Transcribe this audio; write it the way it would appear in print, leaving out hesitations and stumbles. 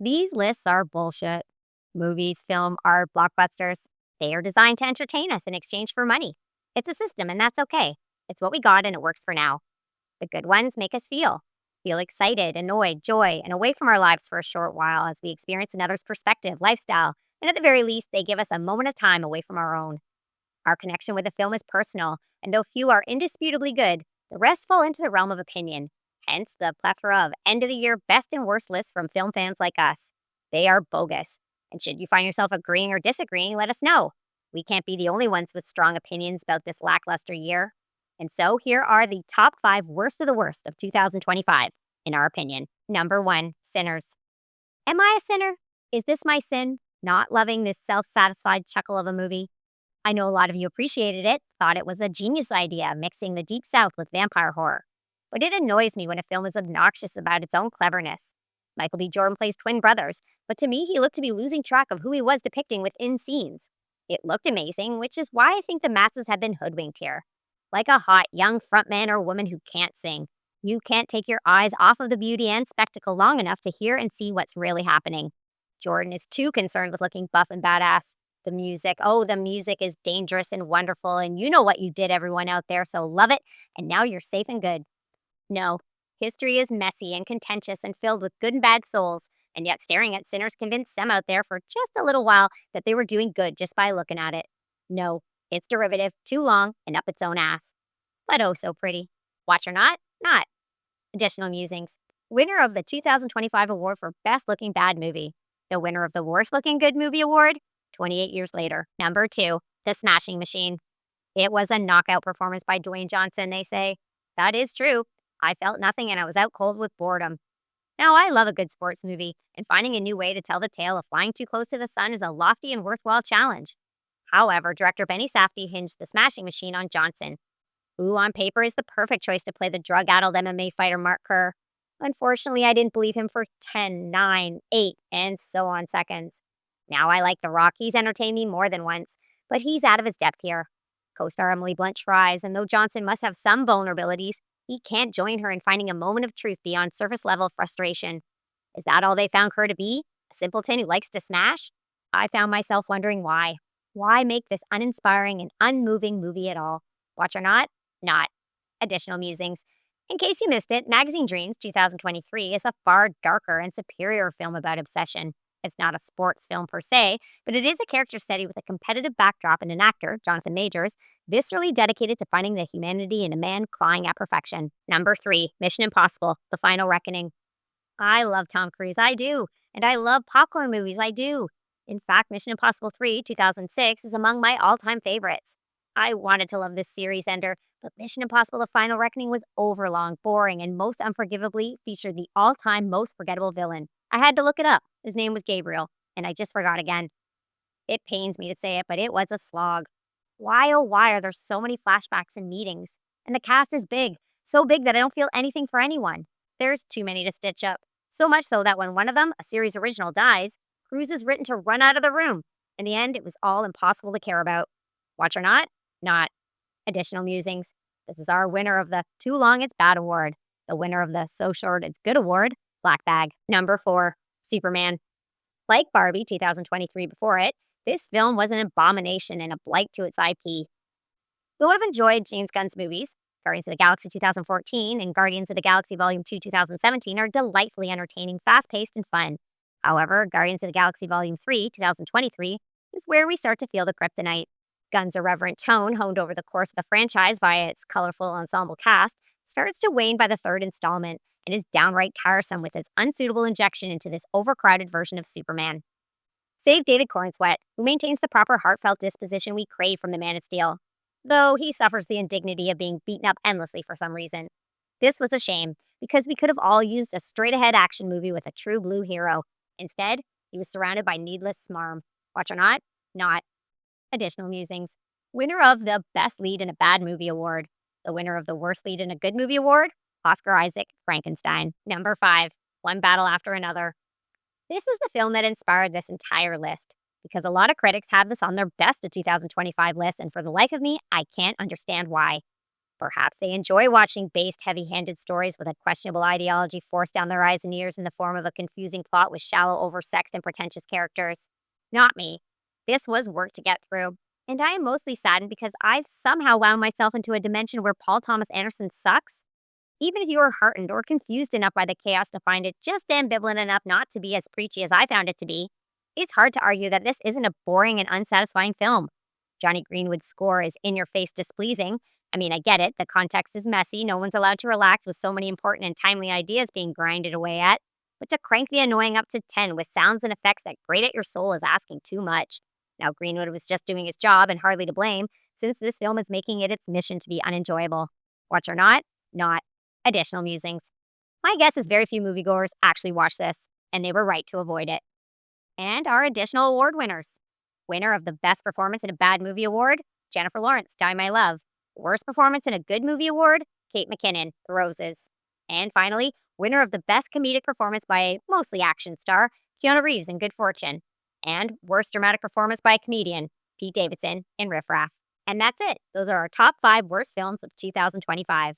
These lists are bullshit. Movies, film, art, blockbusters, they are designed to entertain us in exchange for money. It's a system, and that's okay. It's what we got, and it works for now. The good ones make us feel excited, annoyed, joy, and away from our lives for a short while as we experience another's perspective, lifestyle, and at the very least, they give us a moment of time away from our own. Our connection with the film is personal, and though few are indisputably good, the rest fall into the realm of opinion. Hence the plethora of end of the year best and worst lists from film fans like us. They are bogus. And should you find yourself agreeing or disagreeing, let us know. We can't be the only ones with strong opinions about this lackluster year. And so here are the top 5 worst of the worst of 2025, in our opinion. Number 1, Sinners. Am I a sinner? Is this my sin? Not loving this self satisfied chuckle of a movie? I know a lot of you appreciated it, thought it was a genius idea, mixing the Deep South with vampire horror. But it annoys me when a film is obnoxious about its own cleverness. Michael B. Jordan plays twin brothers, but to me, he looked to be losing track of who he was depicting within scenes. It looked amazing, which is why I think the masses have been hoodwinked here. Like a hot, young frontman or woman who can't sing, you can't take your eyes off of the beauty and spectacle long enough to hear and see what's really happening. Jordan is too concerned with looking buff and badass. The music is dangerous and wonderful, and you know what you did, everyone out there, so love it, and now you're safe and good. No, history is messy and contentious and filled with good and bad souls, and yet staring at sinners convinced some out there for just a little while that they were doing good just by looking at it. No, it's derivative, too long, and up its own ass. But oh so pretty. Watch or not? Not. Additional musings. Winner of the 2025 award for Best Looking Bad Movie. The winner of the Worst Looking Good Movie award, 28 years later. Number 2, The Smashing Machine. It was a knockout performance by Dwayne Johnson, they say. That is true. I felt nothing and I was out cold with boredom. Now, I love a good sports movie, and finding a new way to tell the tale of flying too close to the sun is a lofty and worthwhile challenge. However, director Benny Safdie hinged The Smashing Machine on Johnson, who on paper is the perfect choice to play the drug-addled MMA fighter Mark Kerr. Unfortunately, I didn't believe him for 10, 9, 8, and so on seconds. Now I like The Rock. He's entertained me more than once, but he's out of his depth here. Co-star Emily Blunt tries, and though Johnson must have some vulnerabilities, he can't join her in finding a moment of truth beyond surface-level frustration. Is that all they found Kerr to be? A simpleton who likes to smash? I found myself wondering why. Why make this uninspiring and unmoving movie at all? Watch or not? Not. Additional musings. In case you missed it, Magazine Dreams 2023 is a far darker and superior film about obsession. It's not a sports film per se, but it is a character study with a competitive backdrop and an actor, Jonathan Majors, viscerally dedicated to finding the humanity in a man clawing at perfection. Number 3, Mission Impossible, The Final Reckoning. I love Tom Cruise, I do. And I love popcorn movies, I do. In fact, Mission Impossible 3, 2006 is among my all-time favorites. I wanted to love this series ender, but Mission Impossible The Final Reckoning was overlong, boring, and most unforgivably featured the all-time most forgettable villain. I had to look it up. His name was Gabriel, and I just forgot again. It pains me to say it, but it was a slog. Why, oh why are there so many flashbacks and meetings? And the cast is big, so big that I don't feel anything for anyone. There's too many to stitch up. So much so that when one of them, a series original, dies, Cruz is written to run out of the room. In the end, it was all impossible to care about. Watch or not? Not. Additional musings. This is our winner of the Too Long It's Bad award. The winner of the So Short It's Good award, Black Bag. Number 4, Superman. Like Barbie 2023 before it, this film was an abomination and a blight to its IP. Though I've enjoyed James Gunn's movies, Guardians of the Galaxy 2014 and Guardians of the Galaxy Volume 2 2017 are delightfully entertaining, fast-paced, and fun. However, Guardians of the Galaxy Volume 3 2023 is where we start to feel the kryptonite. Gunn's irreverent tone, honed over the course of the franchise via its colorful ensemble cast, starts to wane by the third installment and is downright tiresome with its unsuitable injection into this overcrowded version of Superman. Save David Cornsweet, who maintains the proper heartfelt disposition we crave from the Man of Steel, though he suffers the indignity of being beaten up endlessly for some reason. This was a shame, because we could have all used a straight-ahead action movie with a true blue hero. Instead, he was surrounded by needless smarm. Watch or not? Not. Additional musings. Winner of the Best Lead in a Bad Movie award. The winner of the Worst Lead in a Good Movie award, Oscar Isaac, Frankenstein. Number 5, One Battle After Another. This is the film that inspired this entire list, because a lot of critics have this on their best of 2025 list, and for the life of me, I can't understand why. Perhaps they enjoy watching based, heavy handed stories with a questionable ideology forced down their eyes and ears in the form of a confusing plot with shallow, oversexed, and pretentious characters. Not me. This was work to get through. And I am mostly saddened because I've somehow wound myself into a dimension where Paul Thomas Anderson sucks. Even if you are heartened or confused enough by the chaos to find it just ambivalent enough not to be as preachy as I found it to be, it's hard to argue that this isn't a boring and unsatisfying film. Johnny Greenwood's score is in your face displeasing. I mean, I get it, the context is messy, no one's allowed to relax with so many important and timely ideas being grinded away at. But to crank the annoying up to 10 with sounds and effects that grate at your soul is asking too much. Now, Greenwood was just doing his job and hardly to blame, since this film is making it its mission to be unenjoyable. Watch or not, not. Additional musings. My guess is very few moviegoers actually watch this, and they were right to avoid it. And our additional award winners. Winner of the Best Performance in a Bad Movie Award, Jennifer Lawrence, Die My Love. Worst Performance in a Good Movie Award, Kate McKinnon, The Roses. And finally, winner of the Best Comedic Performance by a mostly action star, Keanu Reeves in Good Fortune. And Worst Dramatic Performance by a Comedian, Pete Davidson in Riff Raff. And that's it. Those are our top 5 worst films of 2025.